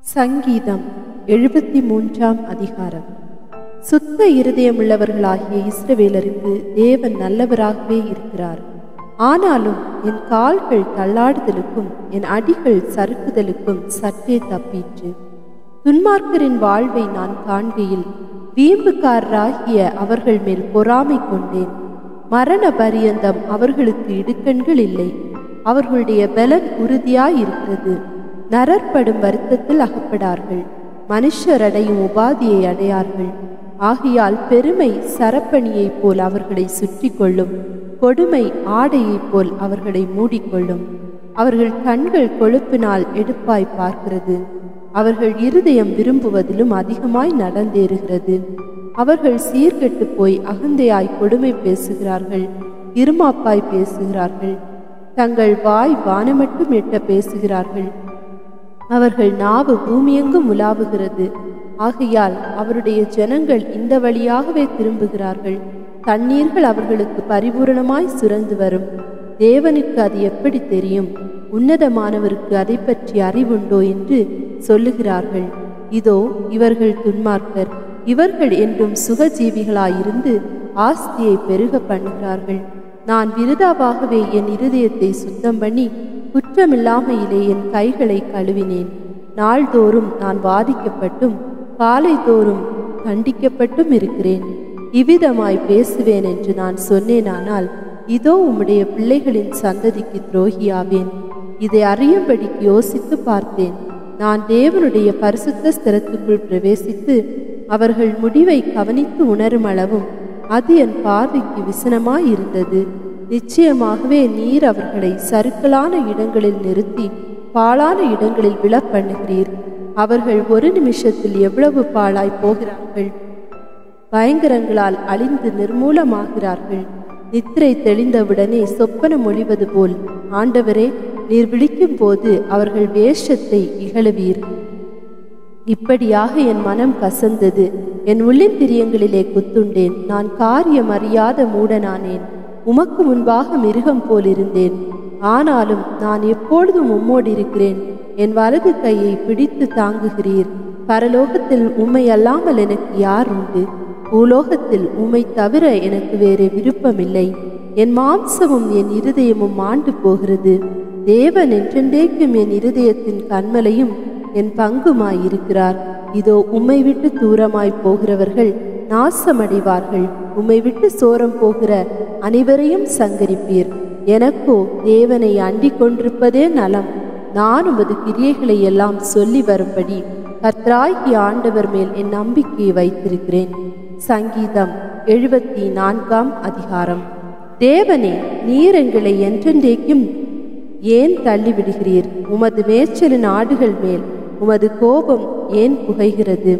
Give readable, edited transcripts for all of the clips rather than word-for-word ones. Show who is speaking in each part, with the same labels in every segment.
Speaker 1: சங்கீதம் 73 அதிகாரம். சுத்த இருதயமுள்ளவர்களாகிய இஸ்ரவேலருக்கு தேவன் நல்லவராகவே இருக்கிறார். ஆனாலும் என் கால்கள் தள்ளாடுதலுக்கும் என் அடிகள் சறுக்குதலுக்கும் சற்றே தப்பிற்று. துன்மார்க்கரின் வாழ்வை நான் காண்கையில் வீம்புக்காரராகிய அவர்கள் மேல் பொறாமை கொண்டேன். மரண பரியந்தம் அவர்களுக்கு இடுக்கண்கள் இல்லை. அவர்களுடைய பலன் உறுதியாயிருக்கிறது. நரற்படும் வருத்தத்தில் அகப்படார்கள். மனுஷர் அடையும் உபாதியை அடையார்கள். ஆகையால் பெருமை சரப்பணியைப் போல் அவர்களை சுற்றி கொள்ளும். கொடுமை ஆடையைப் போல் அவர்களை மூடிக்கொள்ளும். அவர்கள் கண்கள் கொழுப்பினால் எடுப்பாய் பார்க்கிறது. அவர்கள் இருதயம் விரும்புவதிலும் அதிகமாய் நடந்தேறுகிறது. அவர்கள் சீர்கெட்டு போய் அகந்தையாய் கொடுமை பேசுகிறார்கள். இருமாப்பாய் பேசுகிறார்கள். தங்கள் வாய் வானமட்டும் எட்ட பேசுகிறார்கள். அவர்கள் நாவு பூமியெங்கும் உலாவுகிறது. ஆகையால் அவருடைய ஜனங்கள் இந்த வழியாகவே திரும்புகிறார்கள். தண்ணீர்கள் அவர்களுக்கு பரிபூரணமாய் சுரந்து வரும். தேவனுக்கு அது எப்படி தெரியும்? உன்னதமானவருக்கு அதை பற்றி அறிவுண்டோ என்று சொல்லுகிறார்கள். இதோ இவர்கள் துன்மார்க்கர். இவர்கள் என்றும் சுகஜீவிகளாயிருந்து ஆஸ்தியை பெருக பண்ணுகிறார்கள். நான் விருதாவாகவே என் இருதயத்தை சுத்தம் பண்ணி குற்றமில்லாமையிலே என் கைகளை கழுவினேன். நாள்தோறும் நான் வாதிக்கப்பட்டும் காலை தோறும் தண்டிக்கப்பட்டும் இருக்கிறேன். இவ்விதமாய் பேசுவேன் என்று நான் சொன்னேனானால் இதோ உம்முடைய பிள்ளைகளின் சந்ததிக்கு துரோகியாவேன். இதை அறியும்படிக்கு யோசித்து பார்த்தேன். நான் தேவனுடைய பரிசுத்த ஸ்தலத்துக்குள் பிரவேசித்து அவர்கள் முடிவை கவனித்து உணரும் அளவும் அது என் பார்வைக்கு விசனமாயிருந்தது. நிச்சயமாகவே நீர் அவர்களை சறுக்கலான இடங்களில் நிறுத்தி பாழான இடங்களில் விழப்பண்ணுகிறீர். அவர்கள் ஒரு நிமிஷத்தில் எவ்வளவு பாழாய் போகிறார்கள்! பயங்கரங்களால் அழிந்து நிர்மூலமாகிறார்கள். நித்திரை தெளிந்தவுடனே சொப்பனம் ஒழிவது போல் ஆண்டவரே, நீர் விழிக்கும் போது அவர்கள் வேஷத்தை இகழுவீர். இப்படியாக என் மனம் கசந்தது. என் உள்ளின் திரியங்களிலே குத்துண்டேன். நான் காரியம் அறியாத மூடனானேன். உமக்கு முன்பாக மிருகம் போல் இருந்தேன். ஆனாலும் நான் எப்பொழுதும் உம்மோடு இருக்கிறேன். என் வலது கையை பிடித்து தாங்குகிறீர். பரலோகத்தில் உம்மை அல்லாமல் எனக்கு யார் உண்டு? பூலோகத்தில் உம்மை தவிர எனக்கு வேறு விருப்பமில்லை. என் மாம்சமும் என் இருதயமும் மாண்டு போகிறது. தேவன் என்றென்றைக்கும் என் இருதயத்தின் கண்மலையும் என் பங்குமாயிருக்கிறார். இதோ உம்மை விட்டு தூரமாய் போகிறவர்கள் நாசமடைவார்கள். உம்மை விட்டு சோரம் போகிற அனைவரையும் சங்கரிப்பீர். எனக்கோ தேவனை அண்டிக் கொண்டிருப்பதே நலம். நான் உமது கிரியைகளை எல்லாம் சொல்லி வரும்படி கர்த்தராகிய ஆண்டவர் மேல் என் நம்பிக்கையை வைத்திருக்கிறேன். சங்கீதம் 74 அதிகாரம். தேவனே, நீர் எங்களை என்றென்றைக்கும் ஏன் தள்ளிவிடுகிறீர்? உமது மேய்ச்சலின் ஆடுகள் மேல் உமது கோபம் ஏன் புகைகிறது?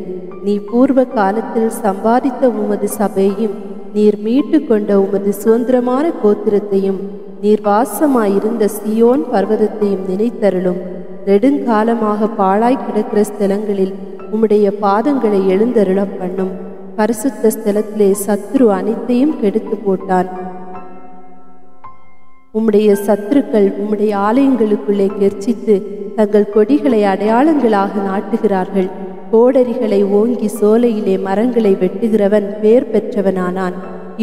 Speaker 1: நீ பூர்வ காலத்தில் சம்பாதித்த உமது சபையையும் நீர் மீட்டு கொண்ட உமது சுதந்திரமான கோத்திரத்தையும் நீர் வாசமாயிருந்த சீயோன் பர்வதத்தையும் நினைத்தருளும். நெடுங்காலமாக பாழாய் கிடக்கிற ஸ்தலங்களில் உம்முடைய பாதங்களை எழுந்தருள பண்ணும். பரிசுத்த ஸ்தலத்திலே சத்ரு அனைத்தையும் கெடுத்து போட்டான். உம்முடைய சத்துருக்கள் உம்முடைய ஆலயங்களுக்குள்ளே கெர்ச்சித்து தங்கள் கொடிகளை அடையாளங்களாக நாட்டுகிறார்கள். கோடரிகளை ஓங்கி சோலையிலே மரங்களை வெட்டுகிறவன் பேர் பெற்றவனானான்.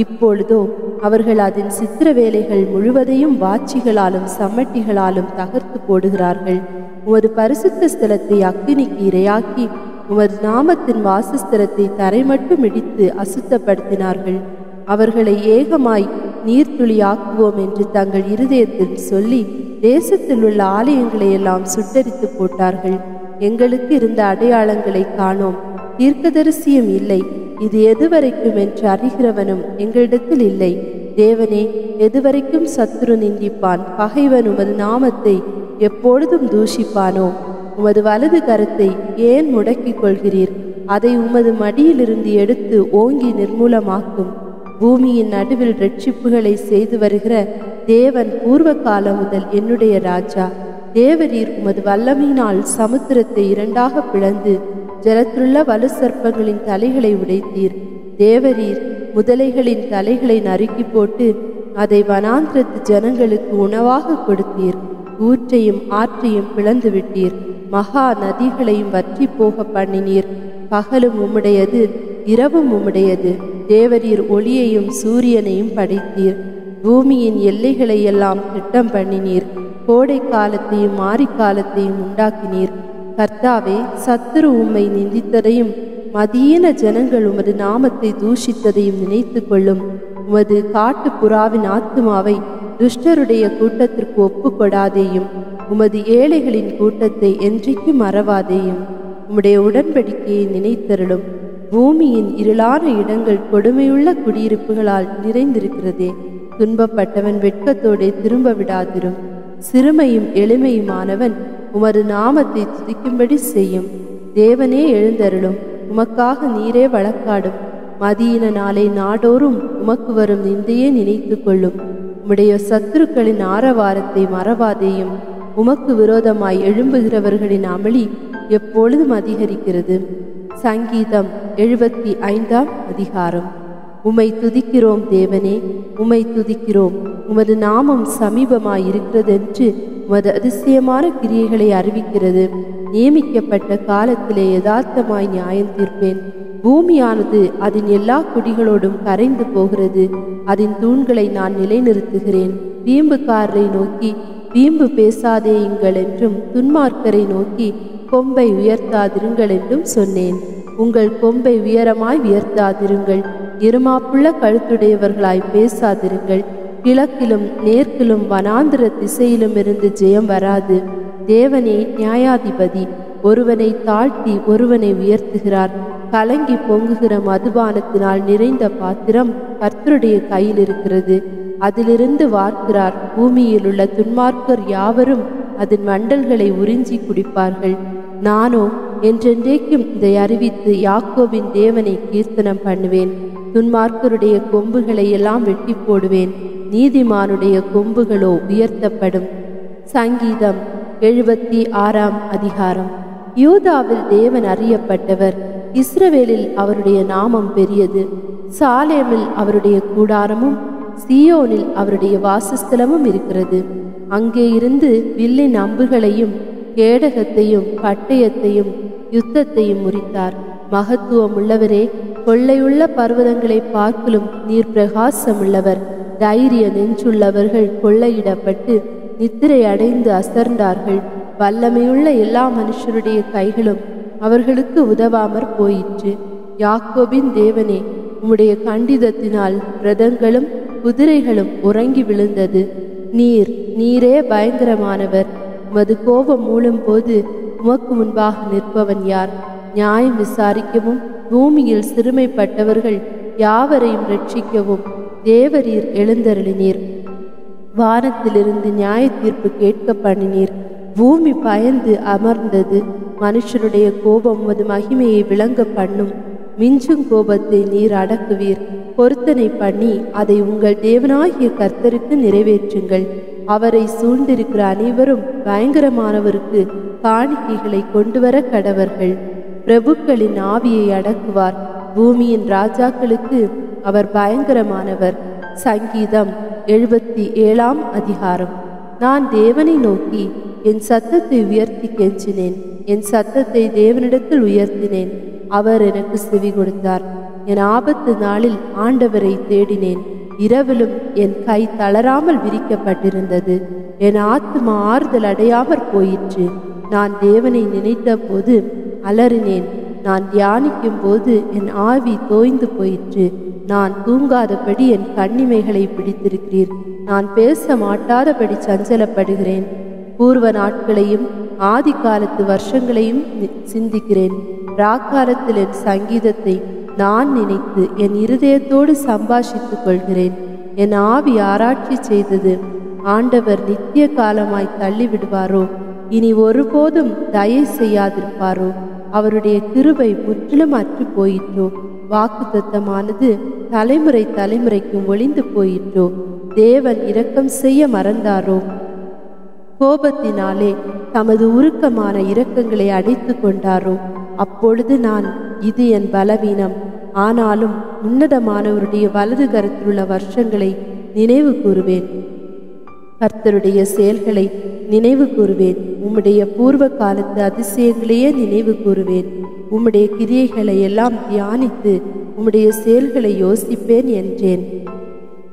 Speaker 1: இப்பொழுதோ அவர்கள் அதன் சித்திர வேலைகள் முழுவதையும் வாட்சிகளாலும் சம்மட்டிகளாலும் தகர்த்து போடுகிறார்கள். உமது பரிசுத்த ஸ்தலத்தை அக்கினிக்கு இரையாக்கி உமது நாமத்தின் வாசஸ்தலத்தை தரை மட்டும் இடித்து அசுத்தப்படுத்தினார்கள். அவர்களை ஏகமாய் நீர்த்துளியாக்குவோம் என்று தங்கள் இருதயத்தில் சொல்லி தேசத்தில் உள்ள ஆலயங்களை எல்லாம் சுட்டரித்து போட்டார்கள். எங்களுக்கு இருந்த அடையாளங்களை காணோம். தீர்க்கதரிசியும் இல்லை. இது எதுவரைக்கும் என்று அறிகிறவனும் எங்களிடத்தில் இல்லை. தேவனே, எதுவரைக்கும் சத்துரு நிந்திப்பான்? பகைவன் உமது நாமத்தை எப்பொழுதும் தூஷிப்பானோ? உமது வலது கரத்தை ஏன் முடக்கிக் கொள்கிறீர்? அதை உமது மடியிலிருந்து எடுத்து ஓங்கி நிர்மூலமாக்கும். பூமியின் நடுவில் இரட்சிப்புகளை செய்து வருகிற தேவன் பூர்வ காலம் முதல் என்னுடைய ராஜா. தேவரீர் உமது வல்லமையினால் சமுத்திரத்தை இரண்டாக பிளந்து ஜலத்திலுள்ள வலு சர்ப்பங்களின் தலைகளை உடைத்தீர். தேவரீர் முதலைகளின் தலைகளை நறுக்கி போட்டு அதை வனாந்திரத்து ஜனங்களுக்கு உணவாக கொடுத்தீர். ஊற்றையும் ஆற்றையும் பிளந்து விட்டீர். மகா நதிகளையும் வற்றி போக பண்ணினீர். பகலும் உம்முடையது, இரவும் உம்முடையது. தேவரீர் ஒளியையும் சூரியனையும் படைத்தீர். பூமியின் எல்லைகளை எல்லாம் திட்டம் பண்ணினீர். கோடை காலத்தையும் மாரிக்காலத்தையும் உண்டாக்கினீர். கர்த்தாவே, சத்துரு உம்மை நிந்தித்ததையும் மதியீன ஜனங்கள் உமது நாமத்தை தூஷித்ததையும் நினைத்து கொள்ளும். உமது காட்டு புறாவின் ஆத்துமாவை துஷ்டருடைய கூட்டத்திற்கு ஒப்புக்கொடாதேயும். உமது ஏழைகளின் கூட்டத்தை என்றைக்கும் மறவாதேயும். உம்முடைய உடன்படிக்கையை நினைத்தருளும். பூமியின் இருளான இடங்கள் கொடுமையுள்ள குடியிருப்புகளால் நிறைந்திருக்கிறதே. துன்பப்பட்டவன் வெட்கத்தோடே திரும்ப விடாதிரும். சிறுமையும் எளிமையுமானவன் உமது நாமத்தை துதிக்கும்படி செய்யும். தேவனே எழுந்தருளும். உமக்காக நீரே வழக்காடும். மதியின நாளை நாடோறும் உமக்கு வரும் நிந்தையே நினைத்து கொள்ளும். உம்முடைய சத்துருக்களின் ஆரவாரத்தை மறவாதேயும். உமக்கு விரோதமாய் எழும்புகிறவர்களின் அமளி எப்பொழுதும் அதிகரிக்கிறது. சங்கீதம் 75 அதிகாரம். உம்மை துதிக்கிறோம் தேவனே, உம்மை துதிக்கிறோம். உமது நாமம் சமீபமாயிருக்கிறதென்று உமது அதிசயமான கிரியைகளை அறிவிக்கிறது. நியமிக்கப்பட்ட காலத்திலே யதார்த்தமாய் நியாயம் தீர்ப்பேன். பூமியானது அதன் எல்லா குடிகளோடும் கரைந்து போகிறது. அதன் தூண்களை நான் நிலைநிறுத்துகிறேன். வீம்புக்காரரை நோக்கி வீம்பு பேசாதேயுங்கள் என்றும், துன்மார்க்கரை நோக்கி கொம்பை உயர்த்தாதிருங்கள் என்றும் சொன்னேன். உங்கள் கொம்பை உயரமாய் உயர்த்தாதிருங்கள். இருமாப்புள்ள கழுத்துடையவர்களாய் பேசாதிருங்கள். கிழக்கிலும் மேற்கிலும் வனாந்திர திசையிலும் இருந்து ஜெயம் வராது. தேவனே நியாயாதிபதி. ஒருவனை தாழ்த்தி ஒருவனை உயர்த்துகிறார். கலங்கி பொங்குகிற மதுபானத்தினால் நிறைந்த பாத்திரம் கர்த்தருடைய கையில் இருக்கிறது. அதிலிருந்து வார்க்கிறார். பூமியில் உள்ள துன்மார்க்கர் யாவரும் அதன் மண்டல்களை உறிஞ்சி குடிப்பார்கள். நானோ என்றென்றைக்கும் இதை அறிவித்து யாக்கோபின் தேவனை கீர்த்தனம் பண்ணுவேன். துன்மார்க்கருடைய கொம்புகளை எல்லாம் வெட்டி போடுவேன். நீதிமானுடைய கொம்புகளோ உயர்த்தப்படும். சங்கீதம் 76 அதிகாரம். யூதாவில் தேவன் அறியப்பட்டவர். இஸ்ரவேலில் அவருடைய நாமம் பெரியது. சாலேமில் அவருடைய கூடாரமும் சீயோனில் அவருடைய வாசஸ்தலமும் இருக்கிறது. அங்கே இருந்து வில்லின் அம்புகளையும் கேடகத்தையும் பட்டயத்தையும் யுத்தத்தையும் முறித்தார். மகத்துவம் உள்ளவரே, கொள்ளையுள்ள பர்வதங்களை பார்க்கலும் நீர் பிரகாசமுள்ளவர். தைரிய நெஞ்சுள்ளவர்கள் கொள்ளையிடப்பட்டு நித்திரை அடைந்து அசர்ந்தார்கள். வல்லமையுள்ள எல்லா மனுஷருடைய கைகளும் அவர்களுக்கு உதவாமற் போயிற்று. யாக்கோபின் தேவனே, உம்முடைய கண்டிதத்தினால் ரதங்களும் குதிரைகளும் உறங்கி விழுந்தது. நீரே பயங்கரமானவர். உமது கோபம் மூழும் போது உமக்கு முன்பாக நிற்பவன் யார்? நியாயம் விசாரிக்கவும் பூமியில் சிறுமைப்பட்டவர்கள் யாவரையும் ரட்சிக்கவும் தேவரீர் எழுந்தருளினீர். வானத்திலிருந்து நியாய தீர்ப்பு கேட்க பண்ணினீர். பூமி பயந்து அமர்ந்தது. மனுஷனுடைய கோபம் உமது மகிமையை விளங்க பண்ணும். மிஞ்சும் கோபத்தை நீர் அடக்குவீர். பொருத்தனை பண்ணி அதை உங்கள் தேவனாகிய கர்த்தருக்கு நிறைவேற்றுங்கள். அவரை சூழ்ந்திருக்கிற அனைவரும் பயங்கரமானவருக்கு காணிக்கைகளை கொண்டு வர கடவர்கள். பிரபுக்களின் ஆவியை அடக்குவார். பூமியின் ராஜாக்களுக்கு அவர் பயங்கரமானவர். சங்கீதம் 77 அதிகாரம். நான் தேவனை நோக்கி என் சத்தத்தை உயர்த்தி கெஞ்சினேன். என் சத்தத்தை தேவனிடத்தில் உயர்த்தினேன். அவர் எனக்கு செவி கொடுத்தார். என் ஆபத்து நாளில் ஆண்டவரை தேடினேன். இரவிலும் என் கை தளராமல் விரிக்கப்பட்டிருந்தது. என் ஆத்துமா ஆறுதல் அடையாமற் போயிற்று. நான் தேவனை நினைத்த போது அலறினேன். நான் தியானிக்கும் போது என் ஆவி தோய்ந்து போயிற்று. நான் தூங்காதபடி என் கண்ணிமைகளை பிடித்திருக்கிறீர். நான் பேச மாட்டாதபடி சஞ்சலப்படுகிறேன். பூர்வ நாட்களையும் ஆதி காலத்து வருஷங்களையும் சிந்திக்கிறேன். ராக்காலத்தில் என் சங்கீதத்தை நான் நினைத்து என் இருதயத்தோடு சம்பாஷித்துக் கொள்கிறேன். என் ஆவி ஆராய்ச்சி செய்தது. ஆண்டவர் நித்திய காலமாய் தள்ளிவிடுவாரோ? இனி ஒருபோதும் தயை செய்யாதிருப்பாரோ? அவருடைய கிருபை முற்றிலும் அற்று போயிற்றோ? வாக்குத்தத்தமானது தலைமுறை தலைமுறைக்கும் ஒளிந்து போயிற்றோ? தேவன் இரக்கம் செய்ய மறந்தாரோ? கோபத்தினாலே தமது உருக்கமான இரக்கங்களை அடைத்து கொண்டாரோ? அப்பொழுது நான், இது என் பலவீனம், ஆனாலும் உன்னதமானவருடைய வலது கரத்திலுள்ள வருஷங்களை நினைவு கூறுவேன். கர்த்தருடைய செயல்களை நினைவு கூறுவேன். உம்முடைய பூர்வ காலத்து அதிசயங்களையே நினைவு கூறுவேன். உம்முடைய கிரியைகளை எல்லாம் தியானித்து உம்முடைய செயல்களை யோசிப்பேன் என்றேன்.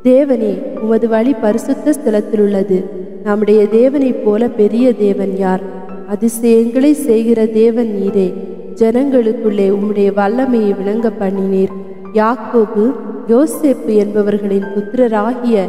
Speaker 1: தேவனே, உமது வழி பரிசுத்த ஸ்தலத்திலுள்ளது. நம்முடைய தேவனைப் போல பெரிய தேவன் யார்? அதிசயங்களை செய்கிற தேவன் நீரே. ஜனங்களுக்குள்ளே உம்முடைய வல்லமையை விளங்க பண்ணினீர். யாக்கோபு, யோசேப்பு என்பவர்களின் புத்திரராகிய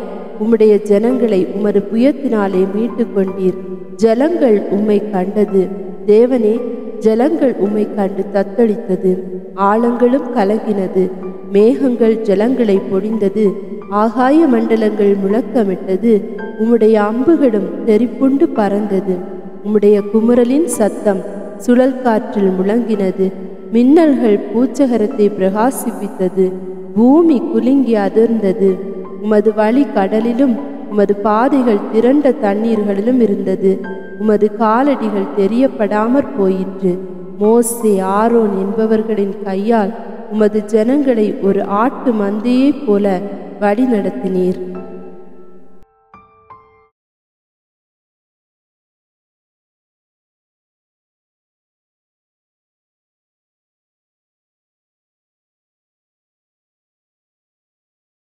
Speaker 1: உம்முடைய ஜனங்களை உமது புயத்தினாலே மீட்டு கொண்டீர். ஜலங்கள் உம்மை கண்டது. தேவனே, ஜலங்கள் உம்மை கண்டு தத்தளித்தது. ஆழங்களும் கலங்கினது. மேகங்கள் ஜலங்களை பொழிந்தது. ஆகாய மண்டலங்கள் முழக்கமிட்டது. உம்முடைய அம்புகளும் தெரிப்புண்டு பறந்தது. உம்முடைய குமுறலின் சத்தம் சுழல் காற்றில் முழங்கினது. மின்னல்கள் பூச்சகரத்தை பிரகாசிப்பித்தது. பூமி குலுங்கி அதிர்ந்தது. உமது வழி கடலிலும் உமது பாதைகள் திரண்ட தண்ணீர்களிலும் இருந்தது. உமது காலடிகள் தெரியப்படாமற் போயிற்று. மோசே, ஆரோன் என்பவர்களின் கையால் உமது ஜனங்களை ஒரு ஆட்டு மந்தையைப் போல வழி நடத்தினீர்.